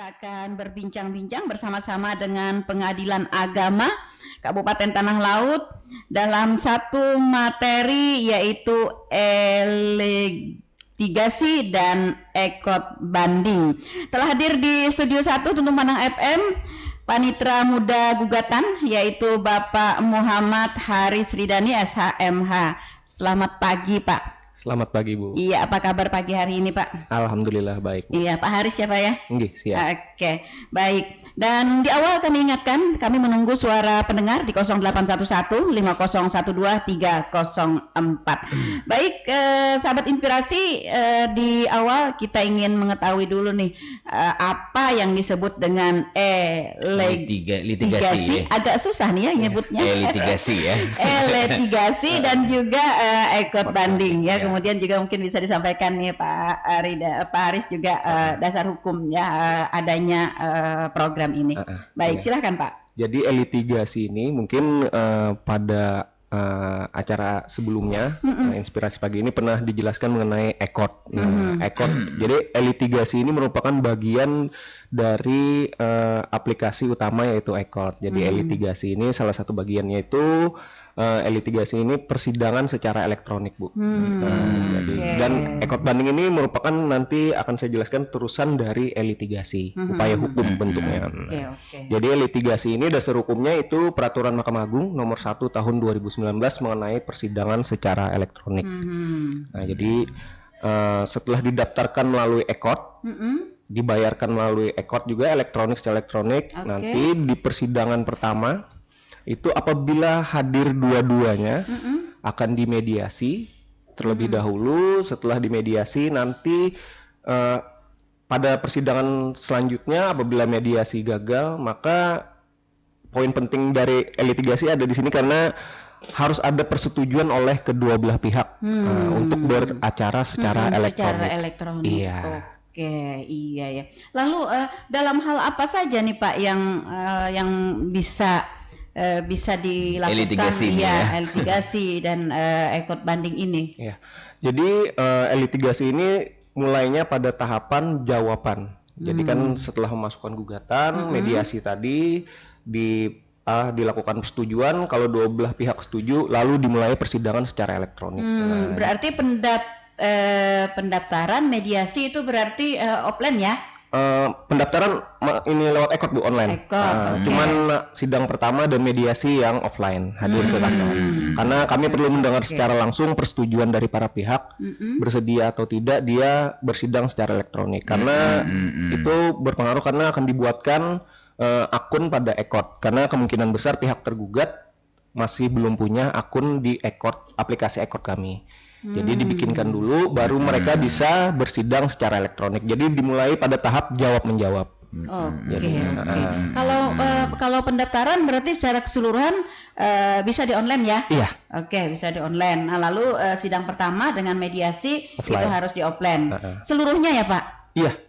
akan berbincang-bincang bersama-sama dengan Pengadilan Agama Kabupaten Tanah Laut dalam satu materi yaitu litigasi dan ekot banding. Telah hadir di Studio 1 Tuntung Panang FM Panitra Muda Gugatan yaitu Bapak Muhammad Haris Ridani SHMH. Selamat pagi Pak. Selamat pagi Bu. Iya, apa kabar pagi hari ini Pak? Alhamdulillah baik Bu. Iya, Pak Haris ya Pak ya? Nggih, siap. Oke, baik. Dan di awal kami ingatkan, kami menunggu suara pendengar di 0811 5012 304. Baik, sahabat inspirasi, di awal kita ingin mengetahui dulu nih, apa yang disebut dengan litigasi. Ya? Agak susah nih ya nyebutnya. Litigasi ya. Litigasi dan juga ekot banding ya. Ya. Kemudian juga mungkin bisa disampaikan nih Pak Haris juga dasar hukum ya adanya program ini. Baik, ya. Silahkan Pak. Jadi litigasi ini mungkin pada acara sebelumnya inspirasi pagi ini pernah dijelaskan mengenai ekot. Ekot. Jadi litigasi ini merupakan bagian dari aplikasi utama yaitu ekot. Jadi litigasi ini salah satu bagiannya itu litigasi ini persidangan secara elektronik Bu. Dan ekot banding ini merupakan nanti akan saya jelaskan terusan dari litigasi, upaya hukum bentuknya. Jadi litigasi ini dasar hukumnya itu Peraturan Mahkamah Agung nomor 1 tahun 2019 mengenai persidangan secara elektronik. Nah, jadi setelah didaftarkan melalui ekot, dibayarkan melalui ekot juga secara elektronik, nanti di persidangan pertama itu apabila hadir dua-duanya akan dimediasi terlebih dahulu. Setelah dimediasi nanti pada persidangan selanjutnya apabila mediasi gagal, maka poin penting dari litigasi ada di sini karena harus ada persetujuan oleh kedua belah pihak untuk beracara secara elektronik. Iya. Oke, iya ya. Lalu dalam hal apa saja nih Pak yang bisa dilakukan litigasi dan ekot banding ini? Ya. Jadi litigasi ini mulainya pada tahapan jawaban. Jadi kan setelah memasukkan gugatan, mediasi tadi dilakukan persetujuan, kalau dua belah pihak setuju, lalu dimulai persidangan secara elektronik. Berarti pendaftaran mediasi itu berarti offline ya? Pendaftaran ini lewat ekot Bu, online. Cuman sidang pertama dan mediasi yang offline hadir ke kantor. Karena kami perlu mendengar secara langsung persetujuan dari para pihak bersedia atau tidak dia bersidang secara elektronik. Karena itu berpengaruh karena akan dibuatkan akun pada ekot. Karena kemungkinan besar pihak tergugat masih belum punya akun di ekot, aplikasi ekot kami. Jadi dibikinkan dulu, baru mereka bisa bersidang secara elektronik. Jadi dimulai pada tahap jawab menjawab. Kalau pendaftaran berarti secara keseluruhan bisa di online ya? Iya. Oke, bisa di online. Nah, lalu sidang pertama dengan mediasi offline. Itu harus di offline. Seluruhnya ya Pak? Iya.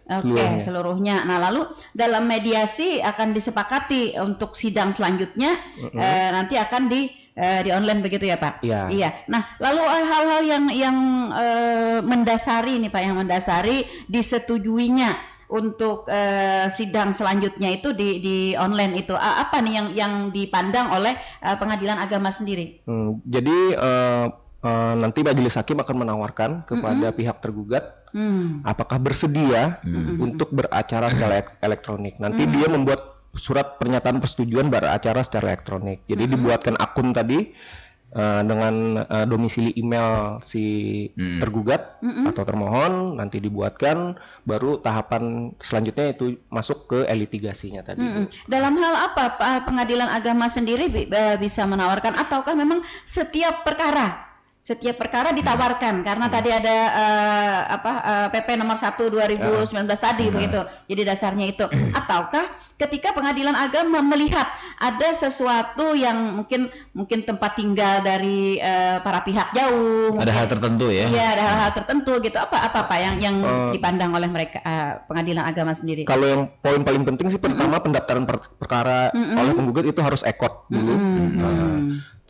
Seluruhnya. Nah, lalu dalam mediasi akan disepakati untuk sidang selanjutnya nanti akan di online begitu ya Pak? Iya. Nah, lalu hal-hal yang mendasari nih Pak, yang mendasari disetujuinya untuk sidang selanjutnya itu di online itu apa nih yang dipandang oleh Pengadilan Agama sendiri? Jadi nanti majelis hakim akan menawarkan kepada pihak tergugat apakah bersedia untuk beracara secara elektronik. Nanti dia membuat surat pernyataan persetujuan beracara secara elektronik. Jadi dibuatkan akun tadi dengan domisili email si tergugat atau termohon, nanti dibuatkan, baru tahapan selanjutnya itu masuk ke litigasinya tadi. Dalam hal apa Pengadilan Agama sendiri bisa menawarkan, ataukah memang setiap perkara ditawarkan karena tadi ada PP nomor 1 2019 tadi begitu. Jadi dasarnya itu. Ataukah ketika Pengadilan Agama melihat ada sesuatu yang mungkin tempat tinggal dari para pihak jauh, ada hal tertentu ya? Iya, ada hal-hal tertentu gitu. Apa yang dipandang oleh mereka Pengadilan Agama sendiri? Kalau yang poin paling penting sih pertama pendaftaran perkara oleh penggugat itu harus ekot dulu.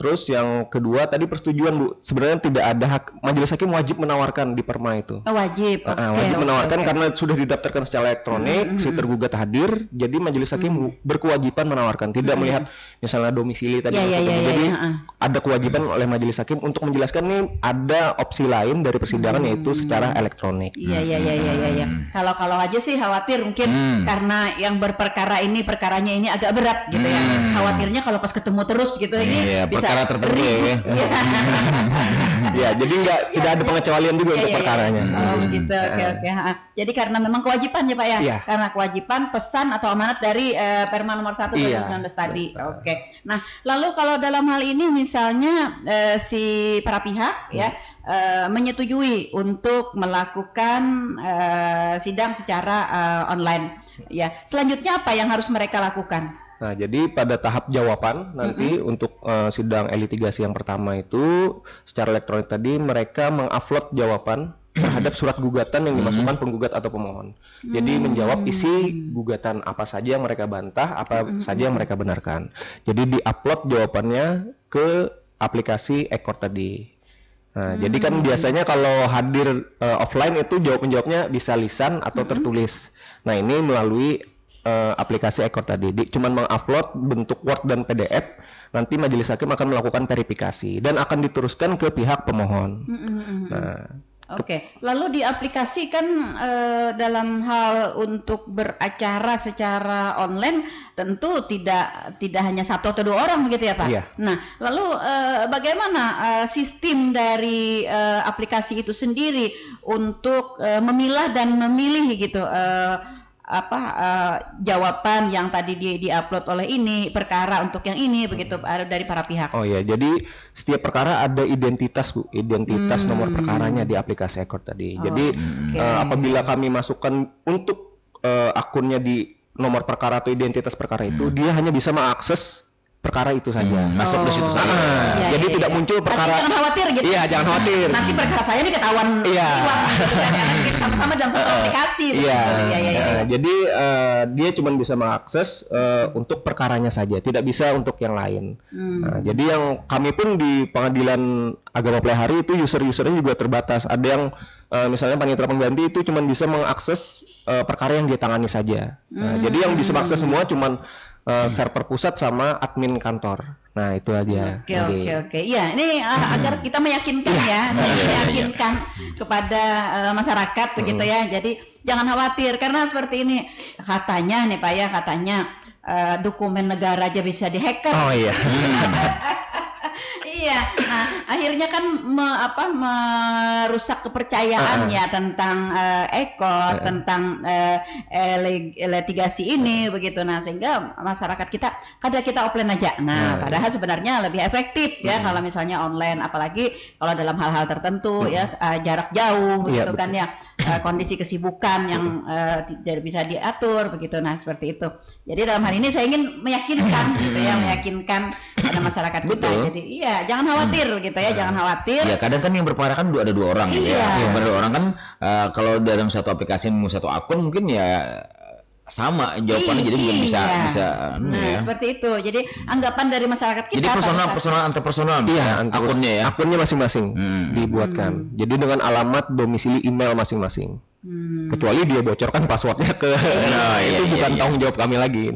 Terus yang kedua tadi persetujuan Bu, sebenarnya tidak ada hak, majelis hakim wajib menawarkan di perma itu. Wajib. Wajib menawarkan karena sudah didaftarkan secara elektronik, si tergugat hadir, jadi majelis hakim berkewajiban menawarkan, tidak melihat misalnya domisili tadi. Jadi ada kewajiban oleh majelis hakim untuk menjelaskan nih ada opsi lain dari persidangan yaitu secara elektronik. Iya. Kalau aja sih khawatir mungkin karena yang berperkara ini perkaranya ini agak berat gitu ya. Khawatirnya kalau pas ketemu terus gitu ini bisa perkara tertentu ya. Ya, jadi tidak ada pengecualian juga untuk perkaranya. Gitu. Oke. Jadi karena memang kewajiban ya Pak ya. Karena kewajiban pesan atau amanat dari Perma nomor 1 2019 tadi. Oke. Nah, lalu kalau dalam hal ini misalnya si para pihak ya menyetujui untuk melakukan sidang secara online. Ya, selanjutnya apa yang harus mereka lakukan? Nah, jadi pada tahap jawaban nanti untuk sidang litigasi yang pertama itu secara elektronik tadi mereka mengupload jawaban terhadap surat gugatan yang dimasukkan penggugat atau pemohon. Jadi menjawab isi gugatan apa saja yang mereka bantah, apa saja yang mereka benarkan. Jadi diupload jawabannya ke aplikasi Ekor tadi. Nah, jadi kan biasanya kalau hadir offline itu jawab-menjawabnya bisa lisan atau tertulis. Nah, ini melalui aplikasi Ekor tadi, cuman mengupload bentuk Word dan PDF, nanti majelis hakim akan melakukan verifikasi dan akan diteruskan ke pihak pemohon. Nah, Oke, lalu di aplikasi kan dalam hal untuk beracara secara online tentu tidak hanya satu atau 2 orang begitu ya Pak? Iya. Nah, lalu bagaimana sistem dari aplikasi itu sendiri untuk memilah dan memilih gitu jawaban yang tadi diupload oleh ini, perkara untuk yang ini begitu dari para pihak. Oh ya, jadi setiap perkara ada identitas Bu, identitas nomor perkaranya di aplikasi Ekor tadi. Jadi apabila kami masukkan untuk akunnya di nomor perkara atau identitas perkara itu, dia hanya bisa mengakses perkara itu saja. Masuk di situ saja. Jadi tidak muncul perkara. Jangan khawatir gitu. Iya, jangan khawatir. Nanti perkara saya ini ketahuan hilang gitu kan. Sama-sama dalam satu aplikasi. Iya. Jadi dia cuma bisa mengakses untuk perkaranya saja, tidak bisa untuk yang lain. Nah, jadi yang kami pun di Pengadilan Agama Pelihari itu user-usernya juga terbatas. Ada yang misalnya panitera pengganti itu cuma bisa mengakses perkara yang dia tangani saja. Nah, jadi yang bisa mengakses semua cuma server pusat sama admin kantor. Nah, itu aja. Oke. Iya, ini agar kita meyakinkan meyakinkan kepada masyarakat begitu ya. Jadi jangan khawatir karena seperti ini katanya nih Pak ya, dokumen negara aja bisa dihacker. Oh iya. Iya, nah akhirnya kan merusak kepercayaan ya tentang Ekor, tentang litigasi ini begitu. Nah sehingga masyarakat kita kadang kita offline aja. Nah padahal sebenarnya lebih efektif ya kalau misalnya online, apalagi kalau dalam hal-hal tertentu ya jarak jauh gitu kan ya. Kondisi kesibukan yang tidak bisa diatur begitu. Nah seperti itu. Jadi dalam hal ini saya ingin meyakinkan gitu ya, meyakinkan pada masyarakat kita. Jadi iya, jangan khawatir gitu ya, jangan khawatir. Ya kadang kan yang berperkara kan ada 2 orang gitu ya. Yang berdua orang kan kalau dalam satu aplikasi satu akun mungkin ya sama jawabannya, jadi bukan bisa seperti itu. Jadi anggapan dari masyarakat kita. Jadi personal antar personal akunnya ya. Akunnya masing-masing dibuatkan. Jadi dengan alamat domisili email masing-masing. Kecuali dia bocorkan passwordnya ke itu bukan tanggung jawab kami lagi.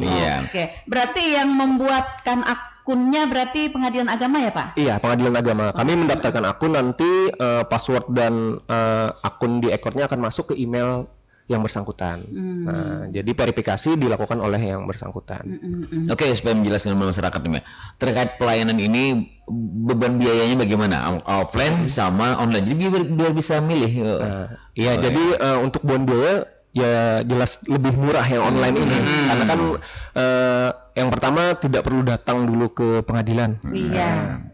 Oke. Berarti yang membuatkan akunnya berarti Pengadilan Agama ya Pak? Iya, Pengadilan Agama. Kami mendaftarkan akun, nanti password dan akun di Ekornya akan masuk ke email yang bersangkutan. Nah, jadi verifikasi dilakukan oleh yang bersangkutan. Oke, supaya menjelaskan masyarakat nih, terkait pelayanan ini beban biayanya bagaimana? Offline sama online. Jadi biar bisa milih. Jadi untuk beban biaya ya jelas lebih murah yang online ini. Karena kan yang pertama tidak perlu datang dulu ke pengadilan.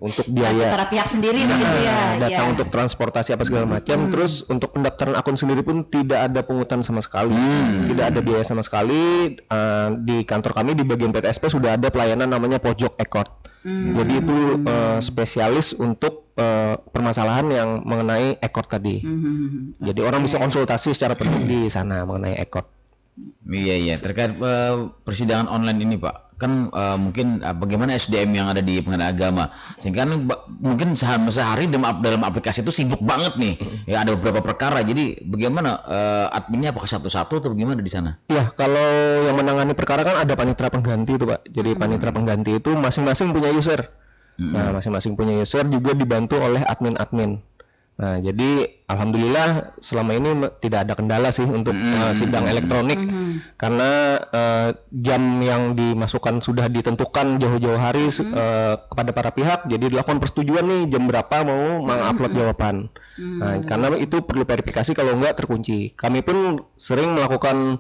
Untuk biaya para pihak sendiri begitu ya. Datang untuk transportasi apa segala macam. Terus untuk pendaftaran akun sendiri pun tidak ada pungutan sama sekali. Tidak ada biaya sama sekali. Di kantor kami di bagian PTSP sudah ada pelayanan namanya Pojok Ekor. Jadi itu spesialis untuk permasalahan yang mengenai Ekor tadi. Jadi orang bisa konsultasi secara penuh di sana mengenai Ekor. Iya. Terkait persidangan online ini Pak, kan mungkin bagaimana SDM yang ada di pengadilan agama, sehingga kan mungkin sehari dalam aplikasi itu sibuk banget nih, ya ada beberapa perkara, jadi bagaimana adminnya, apakah satu-satu atau bagaimana di sana? Ya, kalau yang menangani perkara kan ada panitera pengganti itu Pak. Jadi panitera pengganti itu masing-masing punya user. Nah, masing-masing punya user juga dibantu oleh admin-admin. Nah, jadi alhamdulillah selama ini tidak ada kendala sih untuk sidang elektronik, karena jam yang dimasukkan sudah ditentukan jauh-jauh hari kepada para pihak. Jadi dilakukan persetujuan nih jam berapa mau mengupload jawaban. Nah, karena itu perlu verifikasi, kalau enggak terkunci. Kami pun sering melakukan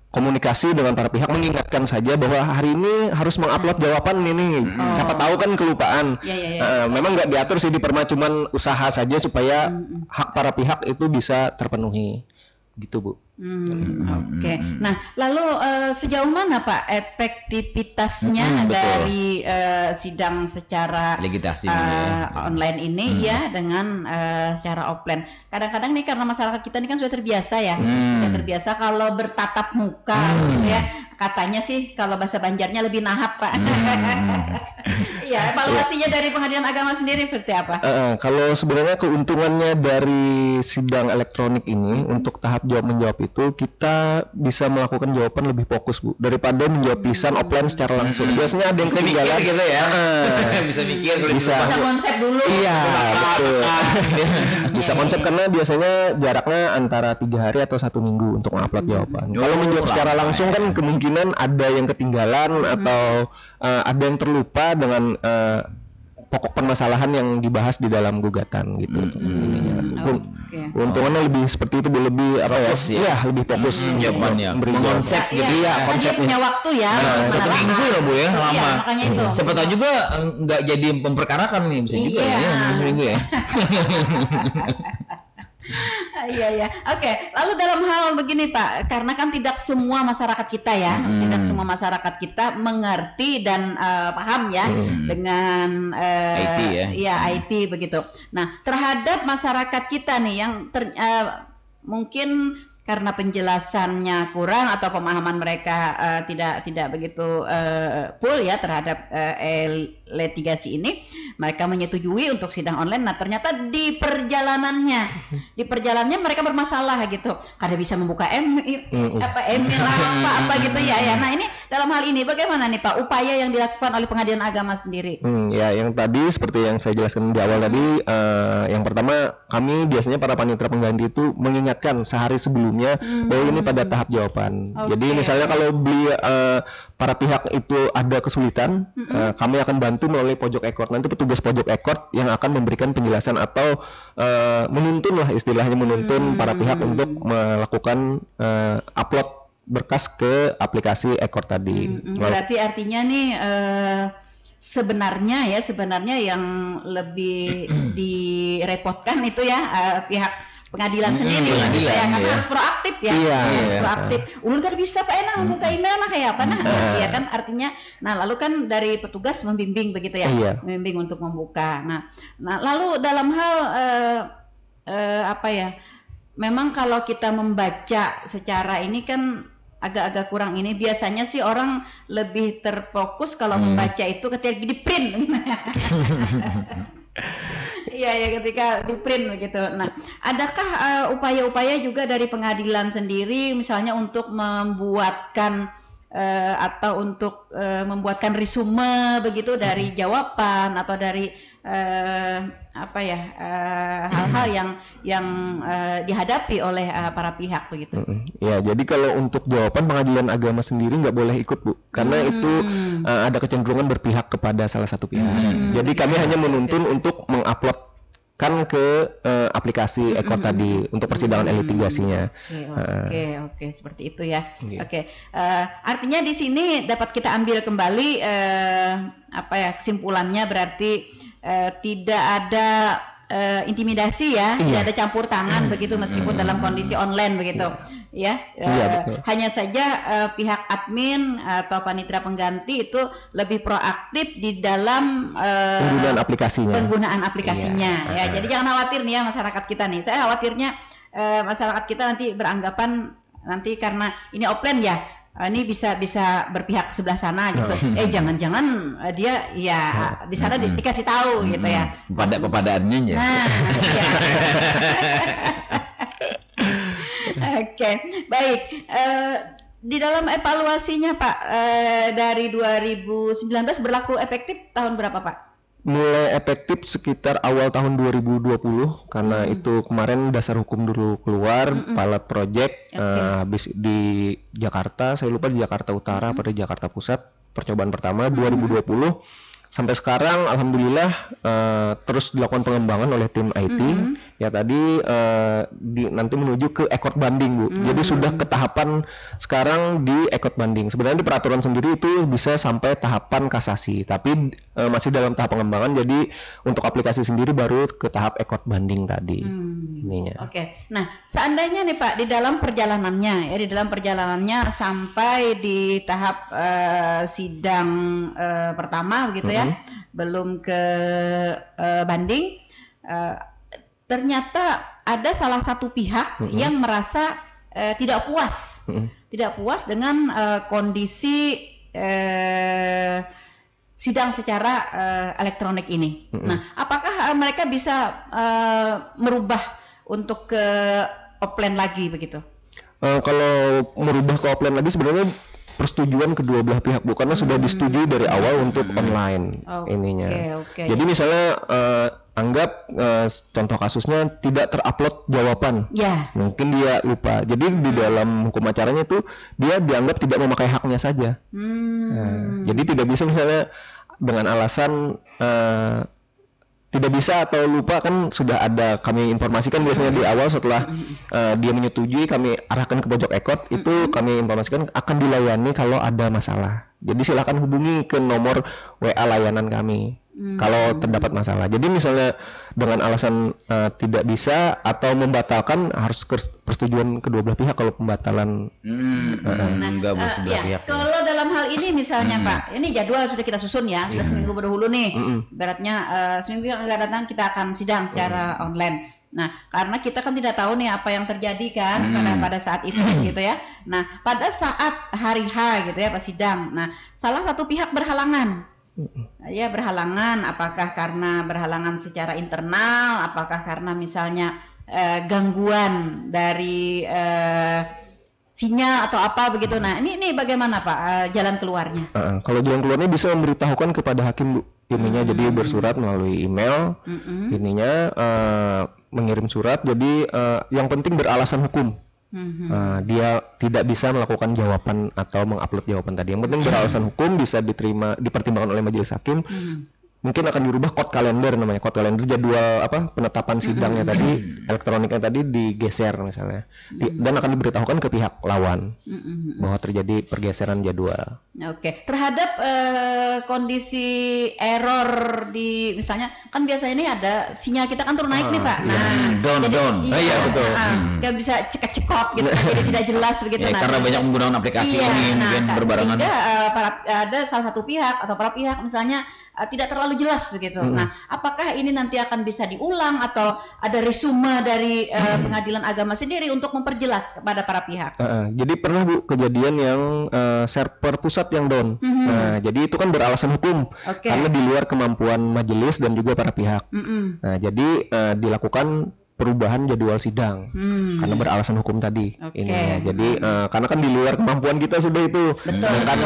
komunikasi dengan para pihak, mengingatkan saja bahwa hari ini harus mengupload jawaban ini. Siapa tahu kan kelupaan. Memang nggak diatur sih di Perma, cuman usaha saja supaya hak para pihak itu bisa terpenuhi. Gitu Bu. Oke. Nah, lalu sejauh mana Pak efektivitasnya dari sidang secara legitasi online ini ya dengan secara offline? Kadang-kadang nih karena masyarakat kita ini kan sudah terbiasa ya, sudah terbiasa kalau bertatap muka, gitu ya. Katanya sih kalau bahasa Banjarnya lebih nahap Pak. Iya, evaluasinya dari Pengadilan Agama sendiri seperti apa? Kalau sebenarnya keuntungannya dari sidang elektronik ini untuk tahap jawab menjawab itu, kita bisa melakukan jawaban lebih fokus Bu, daripada menjawab lisan offline secara langsung. Biasanya ada yang ketinggalan gitu ya. Bisa mikir, bisa konsep dulu. Iya, betul. Bisa konsep karena biasanya jaraknya antara 3 hari atau 1 minggu untuk mengupload jawaban. Kalau menjawab secara langsung kan kemungkinan ada yang ketinggalan atau ada yang terlupa dengan pokok permasalahan yang dibahas di dalam gugatan gitu. Untungannya lebih seperti itu, lebih lebih fokus jawabannya, konsep gitu ya, konsepnya punya waktu ya. 1 minggu loh Bu ya, lama. Iya, makanya itu. Siapa tahu juga nggak jadi memperkarakan nih, bisa juga ya, seminggu ya. Iya. Oke. Lalu dalam hal begini Pak, karena kan tidak semua masyarakat kita ya, tidak semua masyarakat kita mengerti dan paham ya dengan IT ya. Iya, IT begitu. Nah, terhadap masyarakat kita nih yang mungkin karena penjelasannya kurang atau pemahaman mereka tidak begitu full ya terhadap litigasi ini, mereka menyetujui untuk sidang online. Nah, ternyata di perjalanannya mereka bermasalah gitu. Kada bisa membuka email apa gitu ya. Nah, ini dalam hal ini bagaimana nih Pak upaya yang dilakukan oleh Pengadilan Agama sendiri? Ya, yang tadi seperti yang saya jelaskan di awal tadi, yang pertama kami biasanya para panitera pengganti itu mengingatkan sehari sebelumnya bahwa ini pada tahap jawaban. Jadi misalnya kalau para pihak itu ada kesulitan, kami akan bantu melalui pojok ekor. Nanti petugas pojok ekor yang akan memberikan penjelasan atau menuntun lah, istilahnya menuntun para pihak untuk melakukan upload berkas ke aplikasi ekor tadi. Berarti artinya nih sebenarnya yang lebih direpotkan itu ya pihak pengadilan sendiri, karena harus proaktif ya, harus proaktif. Ulun kan bisa Pak Enang membuka email kayak apa ya kan artinya. Nah, lalu kan dari petugas membimbing begitu ya, membimbing untuk membuka. Nah lalu dalam hal memang kalau kita membaca secara ini kan agak-agak kurang ini. Biasanya sih orang lebih terfokus kalau membaca itu ketika di print. Iya, ketika di print begitu. Nah, adakah upaya-upaya juga dari pengadilan sendiri, misalnya untuk membuatkan atau untuk membuatkan resume begitu dari jawaban atau dari hal-hal yang dihadapi oleh para pihak begitu? Ya, jadi kalau untuk jawaban Pengadilan Agama sendiri nggak boleh ikut Bu, karena itu ada kecenderungan berpihak kepada salah satu pihak. Jadi kami hanya menuntun untuk mengupload ke aplikasi ekor tadi untuk persidangan litigasinya. Oke, seperti itu ya. Oke. Artinya di sini dapat kita ambil kembali kesimpulannya berarti tidak ada intimidasi ya, tidak ada campur tangan begitu meskipun dalam kondisi online begitu. Hanya saja pihak admin atau panitera pengganti itu lebih proaktif di dalam penggunaan aplikasinya. Jadi jangan khawatir nih ya masyarakat kita nih. Saya khawatirnya masyarakat kita nanti beranggapan nanti karena ini offline ya, ini bisa berpihak ke sebelah sana gitu. Jangan-jangan dia ya di sana dikasih tahu gitu ya. Pepadaannya ya. Nah, ya. Oke, baik. Di dalam evaluasinya Pak, dari 2019 berlaku efektif tahun berapa Pak? Mulai efektif sekitar awal tahun 2020 karena itu kemarin dasar hukum dulu keluar, pilot project habis di Jakarta, saya lupa di Jakarta Utara pada Jakarta Pusat, percobaan pertama 2020 sampai sekarang alhamdulillah terus dilakukan pengembangan oleh tim IT. Ya tadi nanti menuju ke ekor banding Bu. Jadi sudah ke tahapan sekarang di ekor banding. Sebenarnya di peraturan sendiri itu bisa sampai tahapan kasasi, tapi masih dalam tahap pengembangan. Jadi untuk aplikasi sendiri baru ke tahap ekor banding tadi. Oke. Nah, seandainya nih Pak di dalam perjalanannya sampai di tahap sidang pertama begitu ya, belum ke banding, ternyata ada salah satu pihak yang merasa tidak puas dengan kondisi sidang secara elektronik ini. Nah, apakah mereka bisa merubah untuk ke offline lagi begitu? Kalau merubah ke offline lagi sebenarnya persetujuan kedua belah pihak Bu, karena sudah disetujui dari awal untuk online ininya. Jadi misalnya anggap contoh kasusnya tidak terupload jawaban, mungkin dia lupa. Jadi di dalam hukum acaranya itu dia dianggap tidak memakai haknya saja. Jadi tidak bisa misalnya dengan alasan tidak bisa atau lupa, kan sudah ada kami informasikan biasanya di awal setelah dia menyetujui kami arahkan ke pojok ekot, itu kami informasikan akan dilayani kalau ada masalah. Jadi silakan hubungi ke nomor WA layanan kami kalau terdapat masalah. Jadi misalnya dengan alasan tidak bisa atau membatalkan harus persetujuan kedua belah pihak kalau pembatalan. Gabung sebelah pihak. Kalau dalam hal ini misalnya Pak, ini jadwal sudah kita susun ya, sudah seminggu berdahulu nih. Beratnya seminggu yang akan datang kita akan sidang secara online. Nah, karena kita kan tidak tahu nih apa yang terjadi kan pada saat itu gitu ya. Nah, pada saat hari H gitu ya pas sidang. Nah, salah satu pihak berhalangan. Ya berhalangan, apakah karena berhalangan secara internal, apakah karena misalnya gangguan dari sinyal atau apa begitu. Nah, ini bagaimana Pak jalan keluarnya? Kalau jalan keluarnya bisa memberitahukan kepada hakim Bu. Ininya jadi bersurat melalui email. Ininya mengirim surat. Jadi yang penting beralasan hukum. Dia tidak bisa melakukan jawaban atau mengupload jawaban tadi. Yang penting beralasan hukum, bisa dipertimbangkan oleh majelis hakim. Mungkin akan dirubah code kalender, namanya code kalender, jadwal penetapan sidangnya tadi, elektroniknya tadi digeser misalnya, dan akan diberitahukan ke pihak lawan bahwa terjadi pergeseran jadwal. Terhadap kondisi error di misalnya kan biasanya ini ada sinyal kita kan turun naik nih Pak. Down. Iya betul. Kita bisa cekak-cekok gitu, jadi tidak jelas begitu. Karena banyak menggunakan aplikasi ini mungkin berbarengan. Ada salah satu pihak atau para pihak misalnya tidak terlalu jelas begitu. Nah, apakah ini nanti akan bisa diulang atau ada resume dari pengadilan agama sendiri untuk memperjelas kepada para pihak? Jadi pernah Bu kejadian yang server pusat yang down. Nah, jadi itu kan beralasan hukum karena di luar kemampuan majelis dan juga para pihak. Nah, jadi dilakukan perubahan jadwal sidang karena beralasan hukum tadi. Jadi karena kan di luar kemampuan kita sudah itu. Kan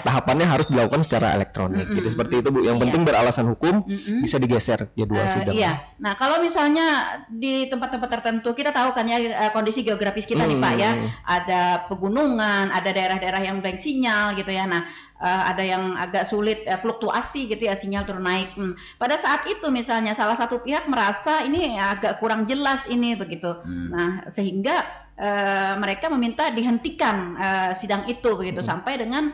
tahapannya harus dilakukan secara elektronik. Jadi seperti itu Bu. Yang penting beralasan hukum bisa digeser jadwal sidang. Nah, kalau misalnya di tempat-tempat tertentu kita tahu kan ya kondisi geografis kita nih Pak ya. Ada pegunungan, ada daerah-daerah yang blank sinyal gitu ya. Nah, ada yang agak sulit fluktuasi gitu ya, sinyal turun naik. Pada saat itu misalnya salah satu pihak merasa ini agak kurang jelas ini begitu. Nah, sehingga mereka meminta dihentikan sidang itu begitu sampai dengan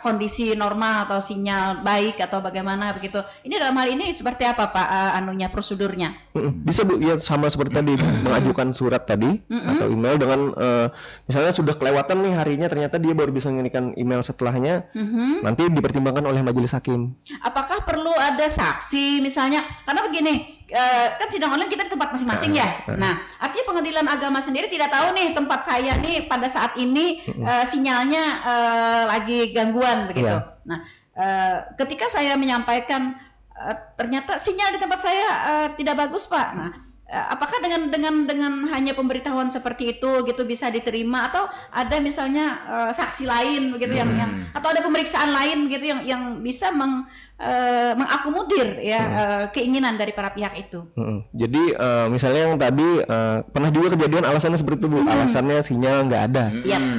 kondisi normal atau sinyal baik atau bagaimana begitu. Ini dalam hal ini seperti apa Pak prosedurnya? Bisa Bu, ya sama seperti tadi mengajukan surat tadi atau email dengan misalnya sudah kelewatan nih harinya, ternyata dia baru bisa mengirimkan email setelahnya, nanti dipertimbangkan oleh majelis hakim. Apakah perlu ada saksi misalnya? Karena begini, kan sidang online kita di tempat masing-masing ya. Nah, artinya pengadilan agama sendiri tidak tahu nih tempat saya nih pada saat ini sinyalnya lagi gangguan begitu. Nah, ketika saya menyampaikan ternyata sinyal di tempat saya tidak bagus, Pak. Nah, apakah dengan hanya pemberitahuan seperti itu gitu bisa diterima, atau ada misalnya saksi lain begitu yang atau ada pemeriksaan lain begitu yang bisa mengakomodir ya keinginan dari para pihak itu. Jadi misalnya yang tadi pernah juga kejadian alasannya seperti itu, Bu. Alasannya sinyal nggak ada.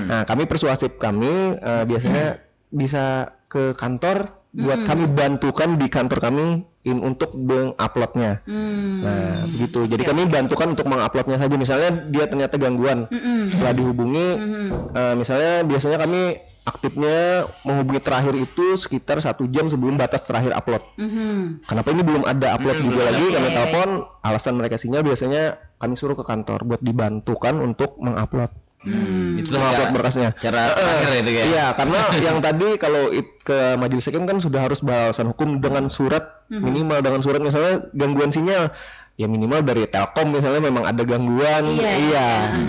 Nah, kami persuasif kami biasanya bisa ke kantor buat kami bantukan di kantor kami untuk menguploadnya. Nah, begitu. Jadi kami bantukan untuk menguploadnya saja. Misalnya dia ternyata gangguan, setelah dihubungi, misalnya biasanya kami aktifnya menghubungi terakhir itu sekitar 1 jam sebelum batas terakhir upload. Kenapa ini belum ada upload juga lagi? Kami telepon, alasan mereka sinyal, biasanya kami suruh ke kantor buat dibantukan untuk mengupload. Itu mengupload berkasnya. Cara terakhir itu ya. Iya, karena yang tadi kalau ke majelis hakim kan sudah harus beralasan hukum dengan surat, minimal dengan surat misalnya gangguan sinyal. Ya minimal dari Telkom misalnya memang ada gangguan,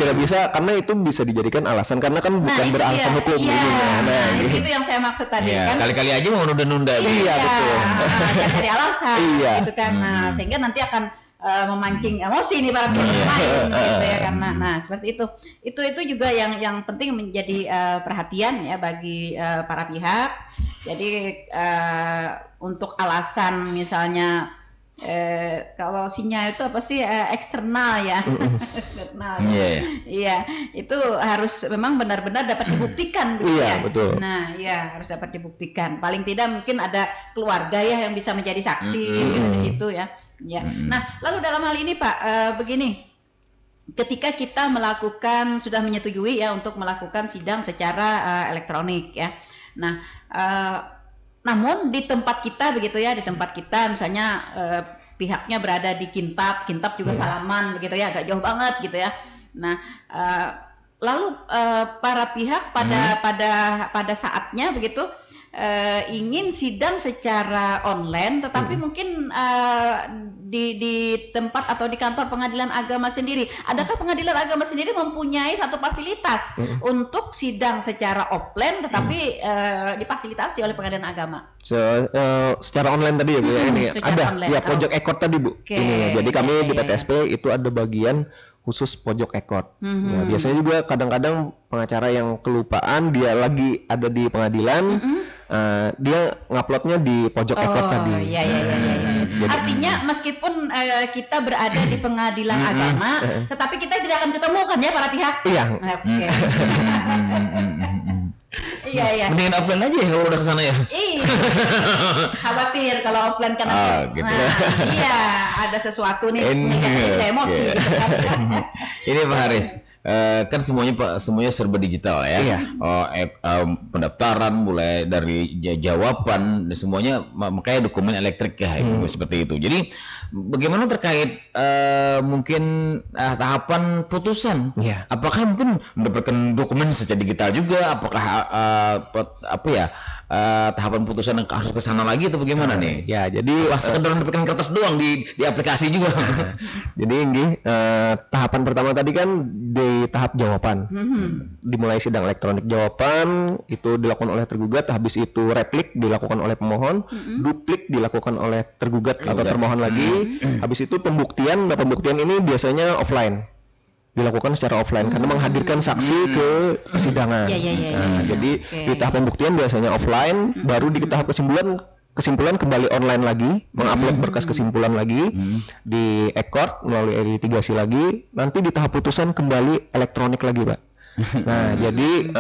tidak bisa, karena itu bisa dijadikan alasan karena kan bukan beralasan hukum ini. Itu yang saya maksud tadi kan. Kali-kali aja mau nunda-nunda. Iya, betul. Cari alasan gitu kan. Nah, sehingga nanti akan memancing emosi nih para pihak lain gitu ya, karena seperti itu. Itu juga yang penting menjadi perhatian ya bagi para pihak. Jadi untuk alasan misalnya kalau sinyal itu apa sih eksternal ya, eksternal. Iya, itu harus memang benar-benar dapat dibuktikan gitu ya. Betul. Nah, iya harus dapat dibuktikan. Paling tidak mungkin ada keluarga ya yang bisa menjadi saksi gitu di situ ya. Ya. Nah, lalu dalam hal ini Pak, begini. Ketika kita melakukan sudah menyetujui ya untuk melakukan sidang secara elektronik ya. Nah, namun di tempat kita begitu ya, di tempat kita misalnya pihaknya berada di Kintab juga salaman begitu ya, agak jauh banget gitu ya. Nah, lalu para pihak pada saatnya begitu ingin sidang secara online, tetapi mungkin di tempat atau di kantor pengadilan agama sendiri, adakah pengadilan agama sendiri mempunyai satu fasilitas untuk sidang secara offline tetapi difasilitasi oleh pengadilan agama? Secara online tadi ya Bu, ini ada online. ya pojok ekor tadi Bu. Ini, jadi kami di PTSP itu ada bagian khusus pojok ekor. Ya, biasanya juga kadang-kadang pengacara yang kelupaan dia lagi ada di pengadilan, dia nguploadnya di pojok ekor tadi. Iya. Artinya meskipun kita berada di pengadilan agama, tetapi kita tidak akan ketemu kan ya para pihak? Iya. Iya. Mendingan offline aja ya kalau udah kesana ya. Iya. Khawatir kalau offline kan gitu. Iya, ada sesuatu nih mengingatkan emosi gitu kan. Ini Pak Haris, kan semuanya serba digital ya. Pendaftaran mulai dari jawaban dan semuanya makanya dokumen elektrik ya, seperti itu. Jadi bagaimana terkait mungkin tahapan putusan? Apakah mungkin mendapatkan dokumen secara digital juga? Apakah tahapan putusan yang harus ke sana lagi atau bagaimana nih? Ya, jadi sekedar mendapatkan kertas doang di aplikasi juga. Jadi ini tahapan pertama tadi kan di tahap jawaban. Dimulai sidang elektronik jawaban itu dilakukan oleh tergugat, habis itu replik dilakukan oleh pemohon, duplik dilakukan oleh tergugat atau termohon lagi. Habis itu pembuktian. Nah, pembuktian ini biasanya offline, dilakukan secara offline karena menghadirkan saksi ke persidangan. Jadi di tahap pembuktian biasanya offline, baru di tahap kesimpulan kembali online lagi, mengupload berkas kesimpulan lagi di ekor melalui litigasi lagi. Nanti di tahap putusan kembali elektronik lagi, Pak. Nah, jadi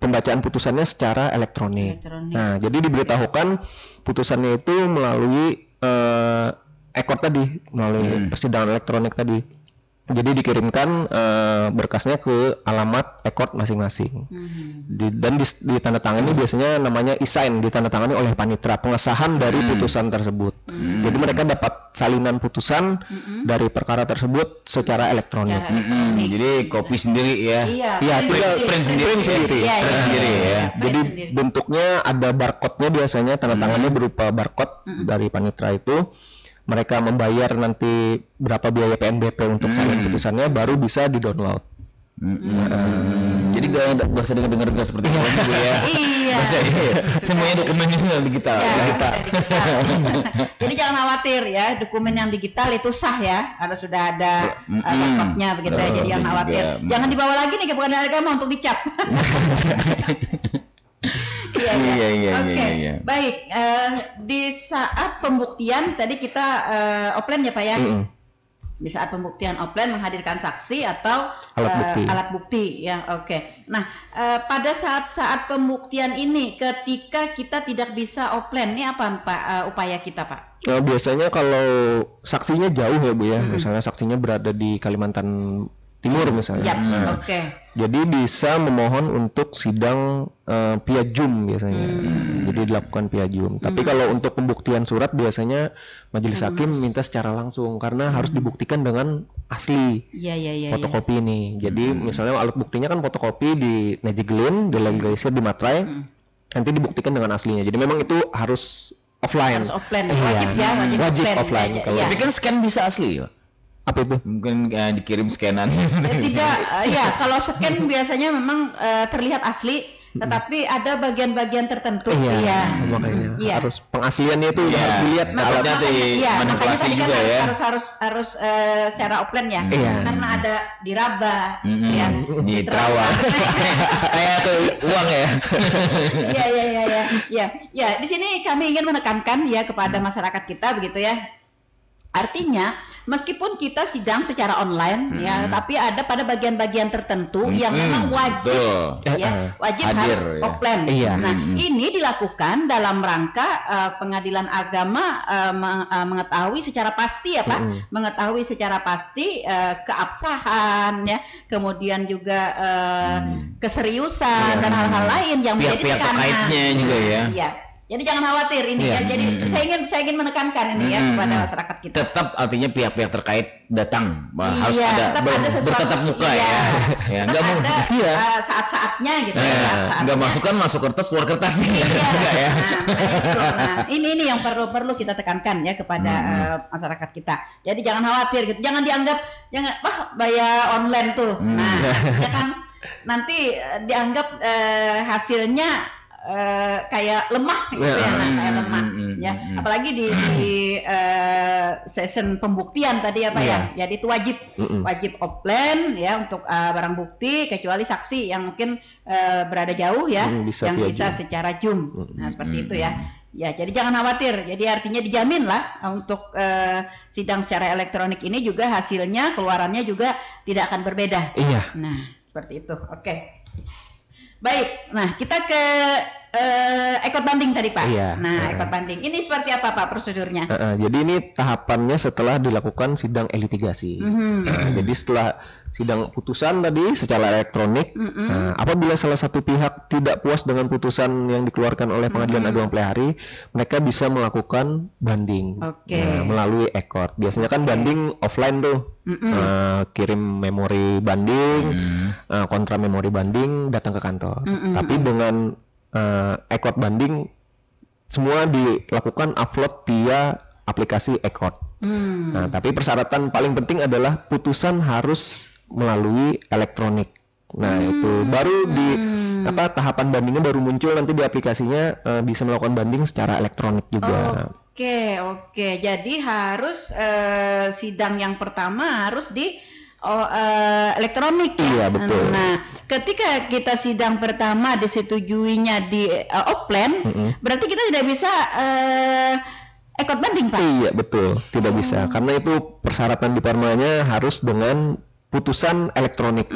pembacaan putusannya secara elektronik. Nah, jadi diberitahukan putusannya itu melalui ekor tadi, melalui persidangan elektronik tadi. Jadi dikirimkan berkasnya ke alamat ekor masing-masing. Dan ditandatangani biasanya namanya e-sign, ditandatangani oleh panitera pengesahan dari putusan tersebut. Jadi mereka dapat salinan putusan dari perkara tersebut secara elektronik. Jadi kopi sendiri ya. Iya, print sendiri. Jadi bentuknya ada barcode-nya biasanya, tanda tangannya berupa barcode dari panitera itu. mereka membayar nanti berapa biaya PNBP untuk salin putusannya, baru bisa di-download. Jadi gak usah dengar seperti itu juga ya. Iya. Semuanya dokumennya sudah digital. Ya, jadi jangan khawatir ya, dokumen yang digital itu sah ya, karena sudah ada laptopnya begitu ya. Jadi jangan khawatir. Jangan dibawa lagi nih ke Pengadilan Agama untuk dicap. Iya. Baik, di saat pembuktian tadi kita offline ya Pak ya. Di saat pembuktian offline menghadirkan saksi atau alat bukti ya. Oke. Nah, pada saat pembuktian ini ketika kita tidak bisa offline, ini apa Pak upaya kita Pak? Biasanya kalau saksinya jauh ya Bu ya, misalnya saksinya berada di Kalimantan Timur misalnya. Oke. Jadi bisa memohon untuk sidang via Zoom biasanya. Jadi dilakukan via Zoom. Tapi kalau untuk pembuktian surat biasanya majelis hakim minta secara langsung karena harus dibuktikan dengan asli. Iya. Fotokopi ini. Jadi misalnya alat buktinya kan fotokopi di Najigelin, di legalisir di Matrai. Nanti dibuktikan dengan aslinya. Jadi memang itu harus offline. Harus offline. Wajib ya, wajib offline. Tapi kan scan bisa asli ya. Apa itu? Mungkin dikirim scanan. Tidak, ya kalau scan biasanya memang terlihat asli, tetapi ada bagian-bagian tertentu. Makanya harus pengasliannya itu harus dilihat alatnya manipulasi juga kan ya. Harus secara offline ya, karena ada diraba, di Trawa, kayak tuh uang ya. Ya. Di sini kami ingin menekankan ya kepada masyarakat kita begitu ya. Artinya, meskipun kita sidang secara online ya, tapi ada pada bagian-bagian tertentu yang memang wajib wajib hadir, harus offline. Nah, ini dilakukan dalam rangka Pengadilan Agama mengetahui secara pasti ya Pak, mengetahui secara pasti keabsahan ya, kemudian juga keseriusan dan hal-hal lain yang menjadi pihak-pihak terkaitnya juga ya. Iya. Jadi jangan khawatir ini ya. Jadi saya ingin menekankan ini ya kepada masyarakat kita. Tetap artinya pihak-pihak terkait datang, harus ada bertatap muka ya. Enggak saat-saatnya gitu ya. Enggak masuk kertas keluar kertas ya. Nah, ini yang perlu kita tekankan ya kepada masyarakat kita. Jadi jangan khawatir gitu. Jangan bayar online tuh. Nah, ya kan nanti dianggap hasilnya kayak lemah gitu kayak lemah ya. Apalagi di session pembuktian tadi ya Pak ya. Jadi itu wajib offline ya untuk barang bukti, kecuali saksi yang mungkin berada jauh ya, yang bisa secara Zoom. Nah, seperti itu ya. Ya, jadi jangan khawatir. Jadi artinya dijamin lah untuk sidang secara elektronik ini juga hasilnya, keluarannya juga tidak akan berbeda. Nah, seperti itu. Oke. Baik, nah kita ke ekor banding tadi Pak. Nah, ekor banding ini seperti apa Pak prosedurnya? Jadi ini tahapannya setelah dilakukan sidang elitigasi. Jadi setelah sidang putusan tadi secara elektronik, apabila salah satu pihak tidak puas dengan putusan yang dikeluarkan oleh Pengadilan Agama Pelihari, mereka bisa melakukan banding melalui ekor. Biasanya kan banding offline tuh. Kirim memori banding, kontra memori banding, datang ke kantor. Tapi dengan ekor banding semua dilakukan upload via aplikasi ekor. Nah, tapi persyaratan paling penting adalah putusan harus melalui elektronik. Nah, itu baru di tahapan bandingnya baru muncul, nanti di aplikasinya bisa melakukan banding secara elektronik juga. Oke. Jadi harus sidang yang pertama harus di elektronik. Iya, betul. Nah, ketika kita sidang pertama disetujuinya di offline, berarti kita tidak bisa ekor banding, Pak? Iya, betul. Tidak bisa. Karena itu persyaratan di Parmanya harus dengan putusan elektronik.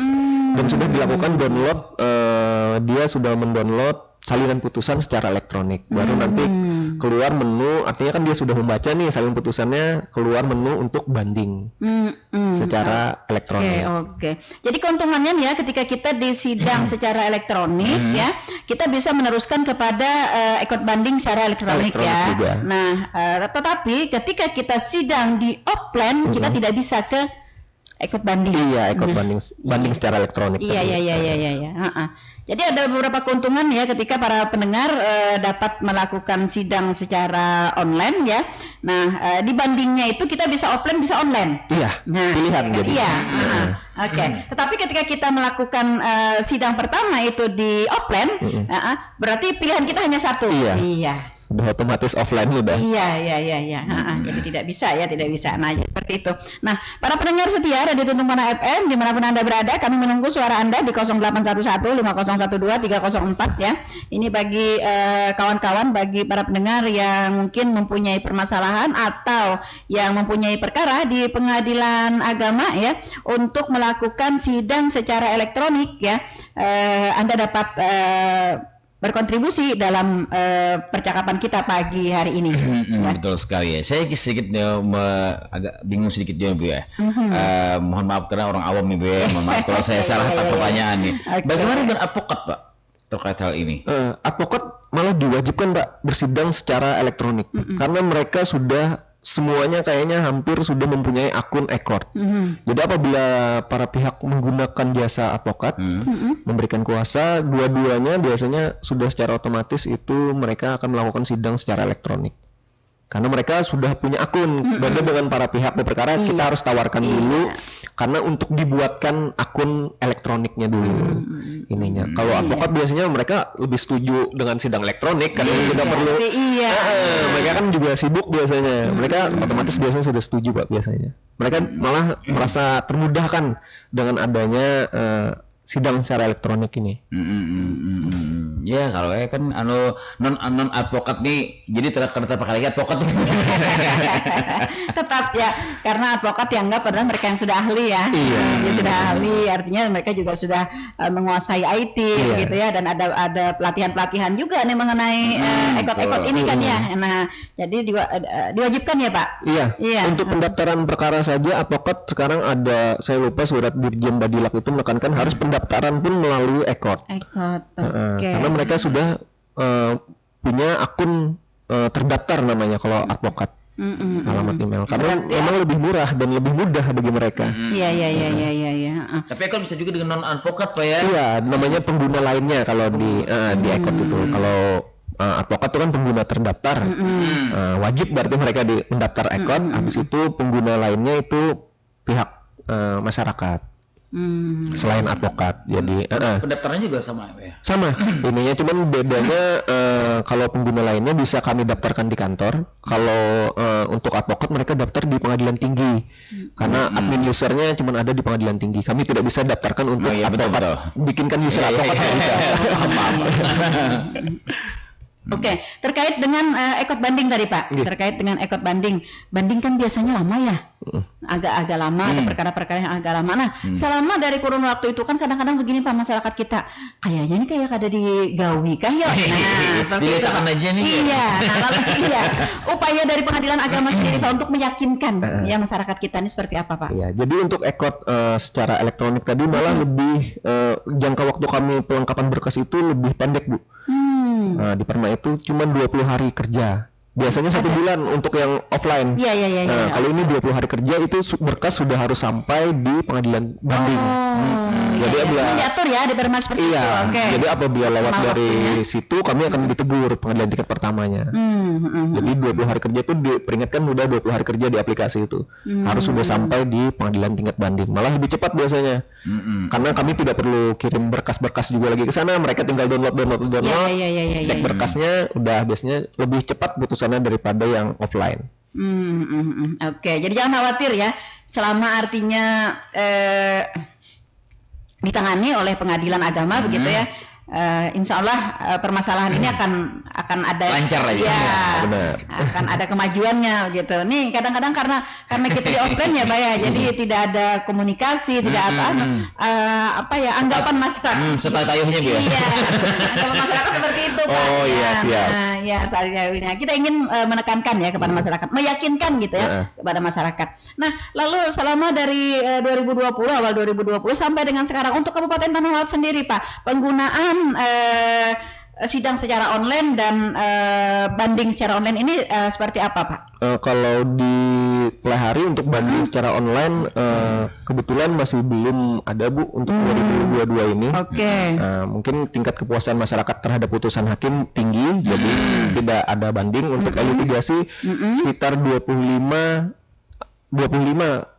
Dan sudah dilakukan download, dia sudah mendownload salinan putusan secara elektronik. Baru nanti keluar menu, artinya kan dia sudah membaca nih salinan putusannya, keluar menu untuk banding secara elektronik. Oke. Jadi keuntungannya ya ketika kita disidang secara elektronik ya, kita bisa meneruskan kepada ekor banding secara elektronik ya. Juga. Nah, tetapi ketika kita sidang di offline, kita tidak bisa ke ekot banding. Iya, ekot banding secara elektronik. Iya. Jadi ada beberapa keuntungan ya ketika para pendengar dapat melakukan sidang secara online ya. Nah, di bandingnya itu kita bisa offline bisa online. Iya. Nah, pilihan jadi. Iya. Oke. Tetapi ketika kita melakukan sidang pertama itu di offline, berarti pilihan kita hanya satu. Iya. Sudah otomatis offline udah. Iya. Jadi tidak bisa. Nah, seperti itu. Nah, para pendengar setia Radio Tuntung Panah FM dimanapun Anda berada, kami menunggu suara Anda di 0811 5012 304 ya. Ini bagi kawan-kawan, bagi para pendengar yang mungkin mempunyai permasalahan atau yang mempunyai perkara di pengadilan agama ya, untuk melakukan sidang secara elektronik ya. Anda dapat berkontribusi dalam percakapan kita pagi hari ini. Ya. Betul sekali ya. Saya sedikit agak bingung sedikit juga Bu ya. Mohon maaf karena orang awam nih Bu ya. Mohon maaf kalau saya salah pertanyaan nih. Okay. Bagaimana dengan advokat Pak terkait hal ini? Advokat malah diwajibkan Pak bersidang secara elektronik karena mereka sudah semuanya kayaknya hampir sudah mempunyai akun ekor. Jadi apabila para pihak menggunakan jasa advokat, memberikan kuasa, dua-duanya biasanya sudah secara otomatis itu mereka akan melakukan sidang secara elektronik. Karena mereka sudah punya akun. Beda dengan para pihak berperkara, kita harus tawarkan dulu karena untuk dibuatkan akun elektroniknya dulu. Ininya. Kalau advokat biasanya mereka lebih setuju dengan sidang elektronik karena kita perlu. Mereka kan juga sibuk biasanya. Mereka otomatis biasanya sudah setuju Pak biasanya. Mereka malah merasa termudahkan dengan adanya sidang secara elektronik ini. Ya kalau kan non advokat nih, jadi terkait advokat. Tetap ya, karena advokat dianggap adalah mereka yang sudah ahli ya. Dia sudah ahli, artinya mereka juga sudah menguasai IT gitu ya, dan ada pelatihan juga nih mengenai ekot ini kan ya. Nah, jadi diwajibkan ya Pak. Iya. Untuk pendaftaran perkara saja advokat sekarang ada, saya lupa surat Dirjen Badilak itu menekankan harus pendaftaran pun melalui ekot. Karena mereka sudah punya akun terdaftar namanya kalau advokat. Alamat email karena memang lebih murah dan lebih mudah bagi mereka. Iya. Tapi ekot bisa juga dengan non advokat Pak ya. Iya, namanya pengguna lainnya kalau di ekot itu. Kalau advokat itu kan pengguna terdaftar, wajib berarti mereka mendaftar ekot. Habis itu pengguna lainnya itu pihak masyarakat. Selain advokat, jadi pendaftarannya juga sama ya? Sama, ininya cuman bedanya kalau pengguna lainnya bisa kami daftarkan di kantor. Kalau untuk advokat mereka daftar di pengadilan tinggi, karena admin usernya cuman ada di pengadilan tinggi. Kami tidak bisa daftarkan untuk advokat, betul. Bikinkan user advokat tidak bisa. Oke, terkait dengan ekot banding tadi Pak, terkait dengan ekot banding kan biasanya lama ya, agak lama, ada perkara-perkara yang agak lama. Nah, selama dari kurun waktu itu kan kadang-kadang begini Pak, masyarakat kita kayaknya ini kayak ada digawi kah ya? Nah, itu aja nih. Iya, upaya dari pengadilan agama sendiri Pak untuk meyakinkan ya masyarakat kita ini seperti apa Pak? Iya, jadi untuk ekot secara elektronik tadi malah lebih jangka waktu kami pelengkapan berkas itu lebih pendek Bu. Nah, di Perma itu cuma 20 hari kerja. Biasanya 1 bulan untuk yang offline. Iya. Kalau ini 20 hari kerja itu berkas sudah harus sampai di pengadilan banding. Jadi diatur ya di Perma seperti itu. Jadi apabila lewat dari situ kami akan ditegur pengadilan tingkat pertamanya. Jadi 20 hari kerja itu diperingatkan udah 20 hari kerja di aplikasi itu. Harus sudah sampai di pengadilan tingkat banding. Malah lebih cepat biasanya. Karena kami tidak perlu kirim berkas-berkas juga lagi ke sana, mereka tinggal download. Cek berkasnya udah biasanya lebih cepat putusannya daripada yang offline. Oke, jadi jangan khawatir ya, selama artinya ditangani oleh pengadilan agama begitu ya. Insya Allah permasalahan ini akan ada lancar aja. Ya, benar. Akan ada kemajuannya gitu. Nih kadang-kadang karena kita di offline ya Pak ya, jadi tidak ada komunikasi, tidak anggapan masyarakat. Setayuhnya Bu ya. Iya, anggapan masyarakat seperti itu Pak. Oh iya, siap. Ya selanjutnya kita ingin menekankan ya kepada masyarakat, meyakinkan gitu ya kepada masyarakat. Nah, lalu selama dari 2020 awal 2020 sampai dengan sekarang untuk Kabupaten Tanah Lot sendiri Pak, penggunaan sidang secara online dan banding secara online ini seperti apa Pak? Kalau di mulai hari untuk banding secara online kebetulan masih belum ada Bu untuk 2022 ini. Oke. Mungkin tingkat kepuasan masyarakat terhadap putusan hakim tinggi, jadi tidak ada banding. Untuk litigasi sekitar 25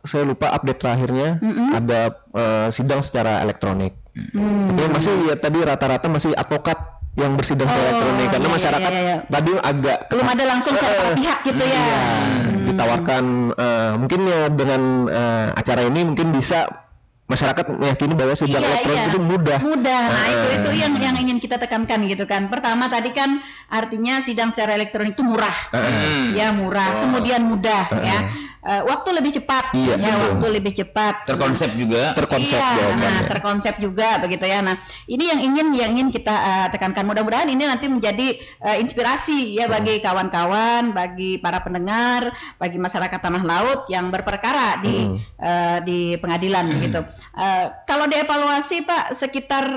saya lupa update terakhirnya ada sidang secara elektronik. Tapi masih ya tadi rata-rata masih advokat yang bersidang secara elektronik karena masyarakat tadi agak belum ada langsung secara pihak gitu ya. Ditawarkan mungkin ya dengan acara ini mungkin bisa masyarakat meyakini bahwa sidang elektronik itu mudah. Nah, itu yang ingin kita tekankan gitu kan. Pertama tadi kan artinya sidang secara elektronik itu murah. Ya, murah, kemudian mudah ya. Waktu lebih cepat waktu lebih cepat. Terkonsep juga. Terkonsep juga begitu ya. Nah, ini yang ingin kita tekankan. Mudah-mudahan ini nanti menjadi inspirasi ya bagi kawan-kawan, bagi para pendengar, bagi masyarakat tanah laut yang berperkara di pengadilan gitu. Kalau dievaluasi Pak, sekitar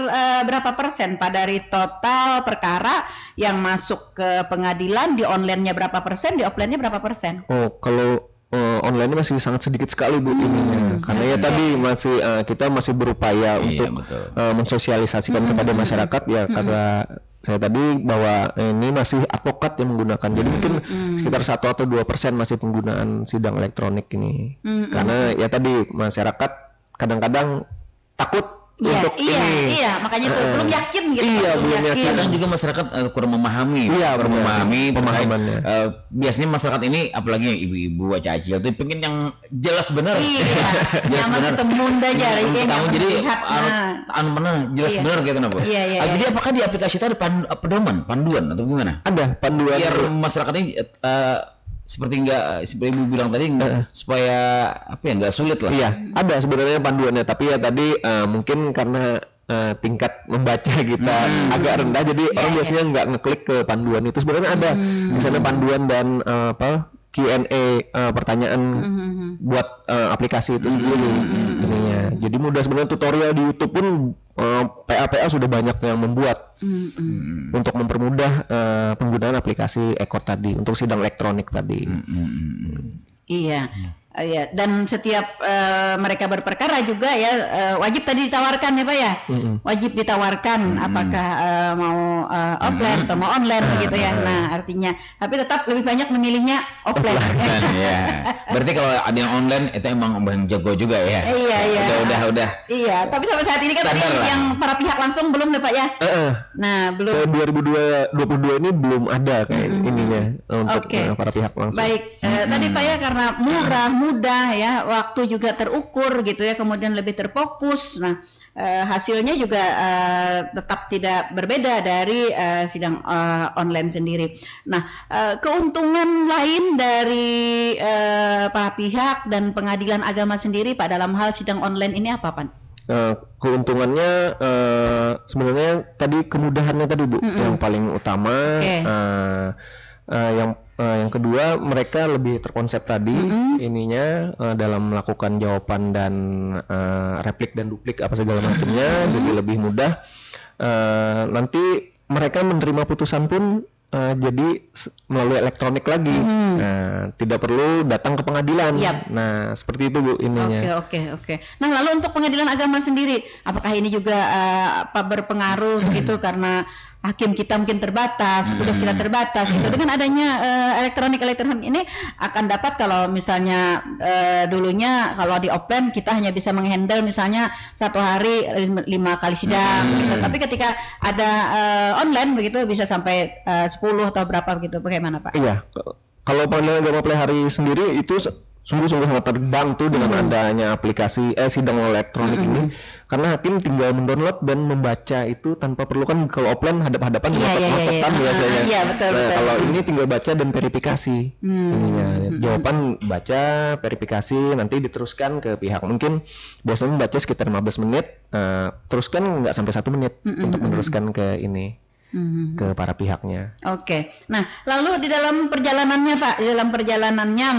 berapa persen Pak dari total perkara yang masuk ke pengadilan, di online-nya berapa persen, di offline-nya berapa persen? Kalau online masih sangat sedikit sekali Bu ininya, karena ya tadi kita masih berupaya untuk mensosialisasikan kepada masyarakat ya, karena saya tadi bahwa ini masih advokat yang menggunakan, jadi mungkin sekitar 1 atau 2% masih penggunaan sidang elektronik ini, karena ya tadi masyarakat kadang-kadang takut untuk ini. Iya, makanya itu belum yakin gitu. Iya, belum yakin. Kadang juga masyarakat kurang memahami. Kurang memahami pemahamannya. Biasanya masyarakat ini, apalagi ibu-ibu acil itu pengen yang jelas benar. Jelas benar. Temunda aja. Kamu jadi jelas benar gitu Bu. Jadi apakah di aplikasi itu ada panduan atau gimana? Ada panduan. Biar masyarakat ini seperti ibu bilang tadi supaya nggak sulit lah. Iya, ada sebenarnya panduannya, tapi ya tadi mungkin karena tingkat membaca kita agak rendah, jadi orang biasanya nggak ngeklik ke panduan itu. Sebenarnya ada di sana panduan dan Q&A pertanyaan buat aplikasi itu sendiri ininya. Jadi mudah, sebenarnya tutorial di YouTube pun PA sudah banyak yang membuat untuk mempermudah penggunaan aplikasi Ekot tadi untuk sidang elektronik tadi. Iya. Dan setiap mereka berperkara juga ya wajib tadi ditawarkan ya Pak ya, wajib ditawarkan apakah mau offline atau mau online begitu ya. Nah artinya, tapi tetap lebih banyak memilihnya offline. Ya. Berarti kalau ada yang online itu emang yang jago juga ya. Iya. Udah. Iya. Tapi sampai saat ini kan tadi yang para pihak langsung belum nih Pak ya. Nah belum. So 2022 ini belum ada kayak ininya untuk para pihak langsung. Baik. Tadi Pak ya, karena mudah ya, waktu juga terukur gitu ya, kemudian lebih terfokus. Nah, hasilnya juga tetap tidak berbeda dari sidang online sendiri. Nah, keuntungan lain dari para pihak dan pengadilan agama sendiri Pak dalam hal sidang online ini apa Pak? Keuntungannya sebenarnya tadi kemudahannya tadi Bu, yang paling utama. Yang kedua, mereka lebih terkonsep tadi ininya dalam melakukan jawaban dan replik dan duplik apa segala macamnya, jadi lebih mudah. Nanti mereka menerima putusan pun jadi melalui elektronik lagi, tidak perlu datang ke pengadilan. Nah seperti itu Bu ininya. Oke. Nah lalu untuk pengadilan agama sendiri, apakah ini juga berpengaruh gitu karena hakim kita mungkin terbatas, petugas kita terbatas gitu. Dengan adanya elektronik ini akan dapat, kalau misalnya dulunya kalau di offline kita hanya bisa menghandle misalnya satu hari 5 kali sidang gitu. Tapi ketika ada online begitu bisa sampai 10 atau berapa begitu. Bagaimana Pak? Iya. Kalau pengadilan agama Pelihari sendiri itu sungguh-sungguh sangat terbantu dengan adanya aplikasi sidang elektronik ini, karena hakim tinggal mendownload dan membaca itu tanpa perlu, kan kalau offline hadap-hadapan ngotot-ngototan biasanya. Betul. Kalau ini tinggal baca dan verifikasi. Jawaban baca, verifikasi, nanti diteruskan ke pihak. Mungkin biasanya baca sekitar 15 menit, teruskan nggak sampai 1 menit untuk meneruskan ke ini. Ke para pihaknya. Oke. Nah, lalu di dalam perjalanannya Pak,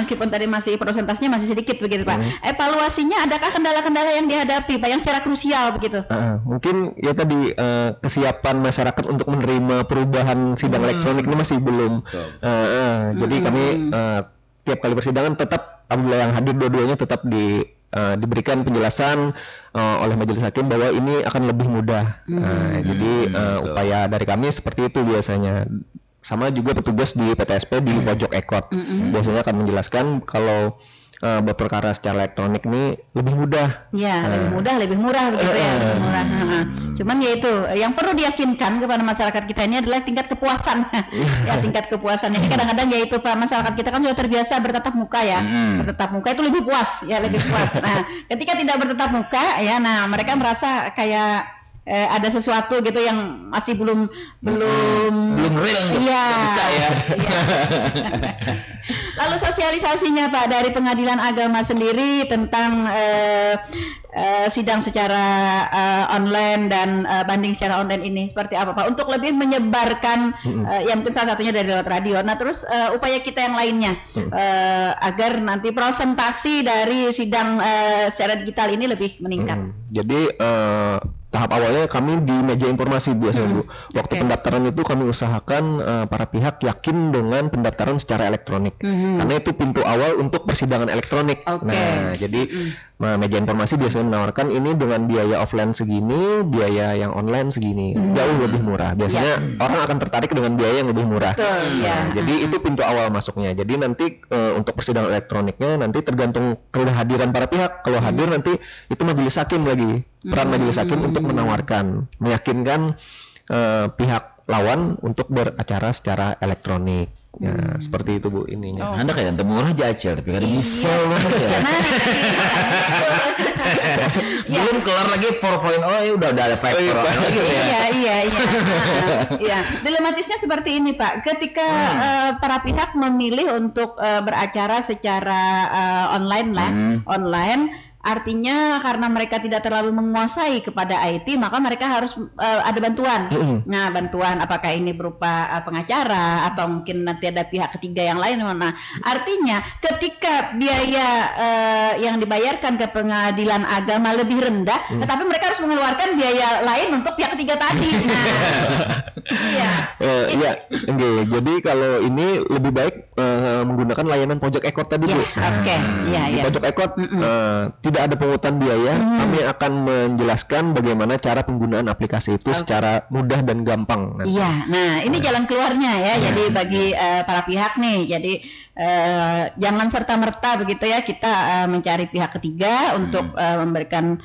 meskipun tadi masih prosentasenya masih sedikit begitu Pak, evaluasinya adakah kendala-kendala yang dihadapi Pak yang secara krusial begitu? Mungkin ya tadi kesiapan masyarakat untuk menerima perubahan sidang elektronik ini masih belum. Jadi kami tiap kali persidangan tetap apabila yang hadir dua-duanya tetap diberikan penjelasan oleh majelis hakim bahwa ini akan lebih mudah. Jadi upaya dari kami seperti itu biasanya. Sama juga petugas di PTSP di pojok ekot biasanya akan menjelaskan kalau berperkara secara elektronik ini lebih mudah. Ya, lebih mudah, lebih murah begitu ya, lebih murah. Cuman ya itu yang perlu diyakinkan kepada masyarakat kita ini adalah tingkat kepuasan. Ya, tingkat kepuasan. Jadi kadang-kadang ya itu Pak, masyarakat kita kan sudah terbiasa bertatap muka ya. Bertatap muka itu lebih puas, ya lebih puas. Nah, ketika tidak bertatap muka ya, nah mereka merasa kayak ada sesuatu gitu yang masih belum real, iya, bisa ya. Iya. Lalu sosialisasinya Pak dari Pengadilan Agama sendiri tentang sidang secara online dan banding secara online ini seperti apa Pak? Untuk lebih menyebarkan ya mungkin salah satunya dari lewat radio. Nah terus upaya kita yang lainnya agar nanti presentasi dari sidang secara digital ini lebih meningkat. Jadi tahap awalnya kami di meja informasi biasanya Bu. Waktu pendaftaran itu kami usahakan para pihak yakin dengan pendaftaran secara elektronik. Karena itu pintu awal untuk persidangan elektronik. Nah, jadi meja informasi biasanya menawarkan ini dengan biaya offline segini, biaya yang online segini. Jauh lebih murah. Biasanya orang akan tertarik dengan biaya yang lebih murah. Jadi itu pintu awal masuknya. Jadi nanti untuk persidangan elektroniknya nanti tergantung kehadiran para pihak. Kalau hadir nanti itu majelis hakim lagi. Peran majelis hakim untuk menawarkan, meyakinkan pihak lawan untuk beracara secara elektronik. Ya, seperti itu Bu ininya. Anda kayak murah aja, tapi kan bisa banget ya. Belum kelar lagi 4.0 ya udah ada 5.0 lagi ya. Iya. Dilematisnya seperti ini Pak. Ketika para pihak memilih untuk beracara secara online lah, online. Artinya karena mereka tidak terlalu menguasai kepada IT, maka mereka harus ada bantuan. Nah, bantuan apakah ini berupa pengacara atau mungkin nanti ada pihak ketiga yang lain. Nah, artinya ketika biaya yang dibayarkan ke Pengadilan Agama lebih rendah, tetapi mereka harus mengeluarkan biaya lain untuk pihak ketiga tadi. Nah, iya. Jadi kalau ini lebih baik menggunakan layanan pojok ekot tadi Bu. Di pojok ekot tidak ada pungutan biaya, kami akan menjelaskan bagaimana cara penggunaan aplikasi itu secara mudah dan gampang. Iya, nah ini jalan keluarnya ya. Jadi bagi para pihak nih, jadi jangan serta-merta begitu ya kita mencari pihak ketiga untuk memberikan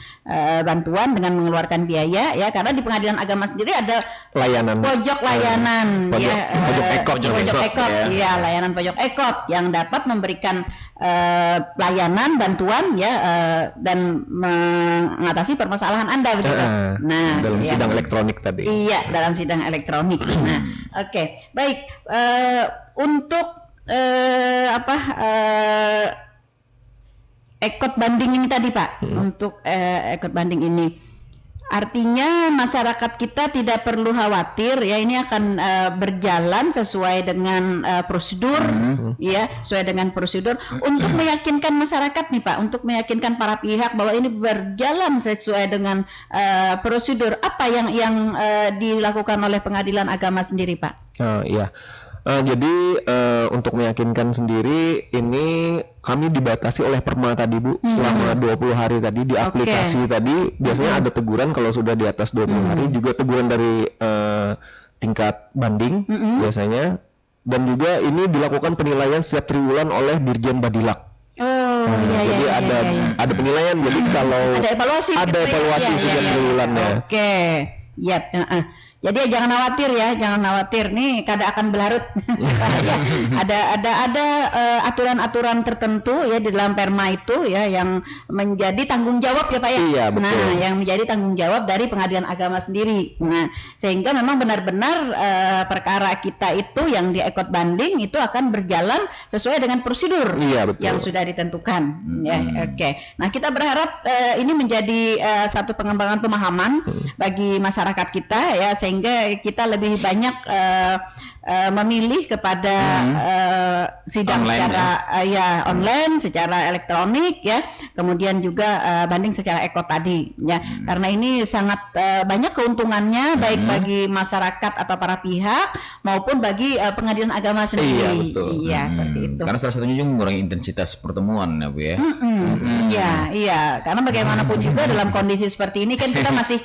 bantuan dengan mengeluarkan biaya ya, karena di Pengadilan Agama sendiri ada layanan pojok layanan pojok ekot ya, layanan pojok ekot yang dapat memberikan layanan bantuan ya dan mengatasi permasalahan Anda begitu. Nah, dalam sidang elektronik tadi. Iya, dalam sidang elektronik. Nah, oke. Baik, untuk ekot banding ini tadi Pak, untuk ekot banding ini artinya masyarakat kita tidak perlu khawatir ya, ini akan berjalan sesuai dengan prosedur ya, sesuai dengan prosedur untuk meyakinkan masyarakat nih Pak, untuk meyakinkan para pihak bahwa ini berjalan sesuai dengan prosedur. Apa yang dilakukan oleh Pengadilan Agama sendiri Pak? Iya. Jadi untuk meyakinkan sendiri ini kami dibatasi oleh Perma tadi Bu, selama 20 hari tadi di aplikasi tadi biasanya ada teguran kalau sudah di atas 20 hari, juga teguran dari tingkat banding biasanya, dan juga ini dilakukan penilaian setiap triwulan oleh Dirjen Badilak. Jadi ada penilaian, jadi kalau ada evaluasi setiap triwulannya. Jadi jangan khawatir nih kada akan berlarut. ada aturan-aturan tertentu ya di dalam Perma itu ya yang menjadi tanggung jawab ya Pak ya. Iya, betul. Nah, yang menjadi tanggung jawab dari Pengadilan Agama sendiri. Nah, sehingga memang benar-benar perkara kita itu yang di ekot banding itu akan berjalan sesuai dengan prosedur yang sudah ditentukan. Nah, kita berharap ini menjadi satu pengembangan pemahaman bagi masyarakat kita ya, sehingga kita lebih banyak memilih kepada sidang Online, secara online, secara elektronik ya, kemudian juga banding secara ekot tadi ya. Karena ini sangat banyak keuntungannya baik bagi masyarakat atau para pihak maupun bagi pengadilan agama sendiri. Iya, betul. Iya, seperti itu. Karena salah satunya juga mengurangi intensitas pertemuan ya Bu ya. Iya, karena bagaimanapun juga dalam kondisi seperti ini kan kita masih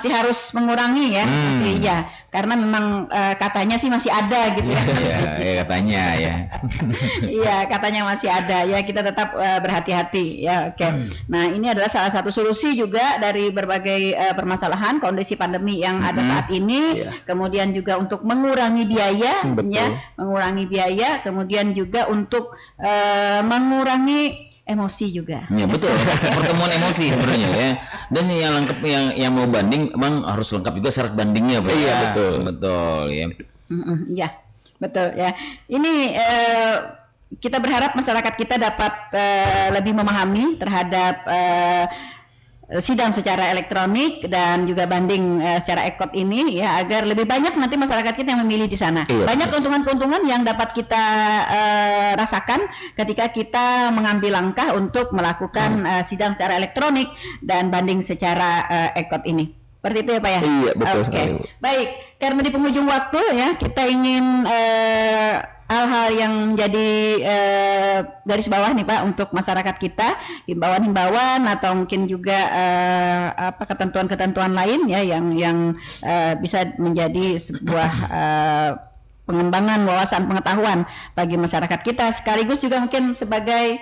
harus mengurangi ya, masih ya, karena memang katanya sih masih ada gitu ya. Ya katanya ya. Iya, katanya masih ada ya, kita tetap berhati-hati ya. Oke. Nah, ini adalah salah satu solusi juga dari berbagai permasalahan kondisi pandemi yang ada saat ini. Kemudian juga untuk mengurangi biaya ya, mengurangi biaya, kemudian juga untuk mengurangi emosi juga. Ya betul, pertemuan emosi sebenarnya ya. Dan yang lengkap yang mau banding emang harus lengkap juga syarat bandingnya Pak. Iya, betul ya. Iya, betul ya. Ini kita berharap masyarakat kita dapat lebih memahami terhadap sidang secara elektronik dan juga banding secara ekot ini ya, agar lebih banyak nanti masyarakat kita yang memilih di sana. Banyak keuntungan-keuntungan yang dapat kita rasakan ketika kita mengambil langkah untuk melakukan sidang secara elektronik dan banding secara ekot ini. Seperti itu ya Pak ya? Iya, betul sekali. Baik, karena di penghujung waktu ya, kita ingin hal-hal yang menjadi garis bawah nih Pak untuk masyarakat kita, himbauan-himbauan atau mungkin juga ketentuan-ketentuan lain ya yang bisa menjadi sebuah pengembangan wawasan pengetahuan bagi masyarakat kita, sekaligus juga mungkin sebagai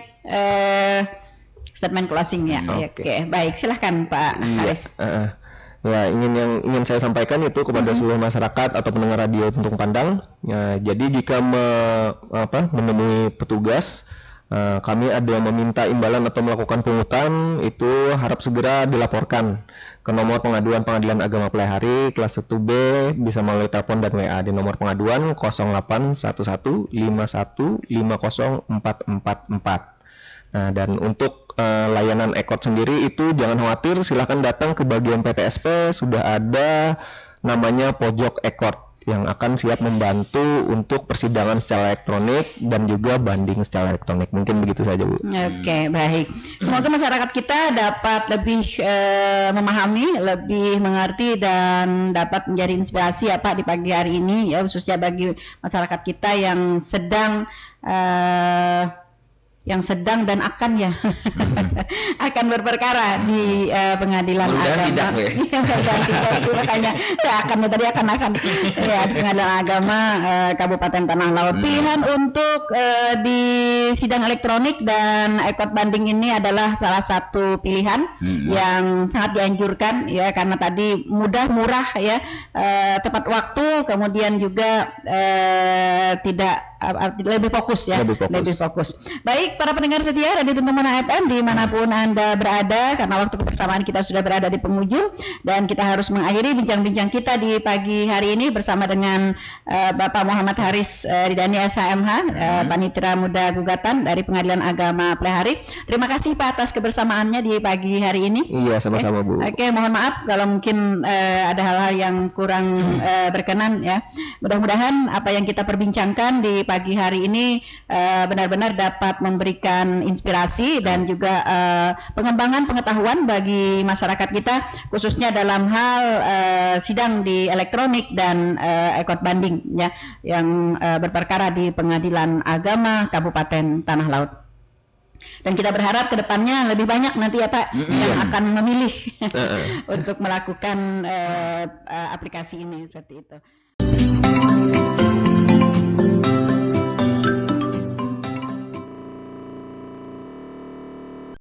statement closing ya. Oke, baik, silahkan Pak Haris. Ya, yang ingin saya sampaikan itu kepada seluruh masyarakat atau pendengar radio Tuntung Pandang. Ya, jadi jika menemui petugas, kami ada meminta imbalan atau melakukan pungutan, itu harap segera dilaporkan ke nomor pengaduan Pengadilan Agama Plehari kelas 1B, bisa melalui telepon dan WA di nomor pengaduan 081151504444. Nah, dan untuk layanan ekot sendiri itu jangan khawatir, silahkan datang ke bagian PTSP, sudah ada namanya pojok ekot yang akan siap membantu untuk persidangan secara elektronik dan juga banding secara elektronik. Mungkin begitu saja Bu. Oke, baik. Semoga masyarakat kita dapat lebih memahami, lebih mengerti dan dapat menjadi inspirasi ya Pak di pagi hari ini ya, khususnya bagi masyarakat kita yang sedang dan akan ya akan berperkara di pengadilan agama. Makanya akan ya di pengadilan agama Kabupaten Tanah Laut. Pilihan untuk di sidang elektronik dan ekot banding ini adalah salah satu pilihan yang sangat dianjurkan ya, karena tadi mudah, murah ya, tepat waktu, kemudian juga tidak lebih fokus ya, lebih fokus. Baik, para pendengar setia Radio Tuntung Pandang FM dimanapun Anda berada, karena waktu kebersamaan kita sudah berada di penghujung dan kita harus mengakhiri bincang-bincang kita di pagi hari ini bersama dengan Bapak Muhammad Haris Ridani SHMH, Panitera Muda Gugatan dari Pengadilan Agama Plehari. Terima kasih Pak atas kebersamaannya di pagi hari ini. Iya, sama-sama Bu. Oke, mohon maaf kalau mungkin ada hal-hal yang kurang berkenan ya. Mudah-mudahan apa yang kita perbincangkan di pagi hari ini benar-benar dapat memberikan inspirasi dan juga pengembangan pengetahuan bagi masyarakat kita, khususnya dalam hal sidang di elektronik dan ekot banding ya, yang berperkara di Pengadilan Agama Kabupaten Tanah Laut. Dan kita berharap ke depannya lebih banyak nanti ya Pak yang akan memilih untuk melakukan aplikasi ini seperti itu.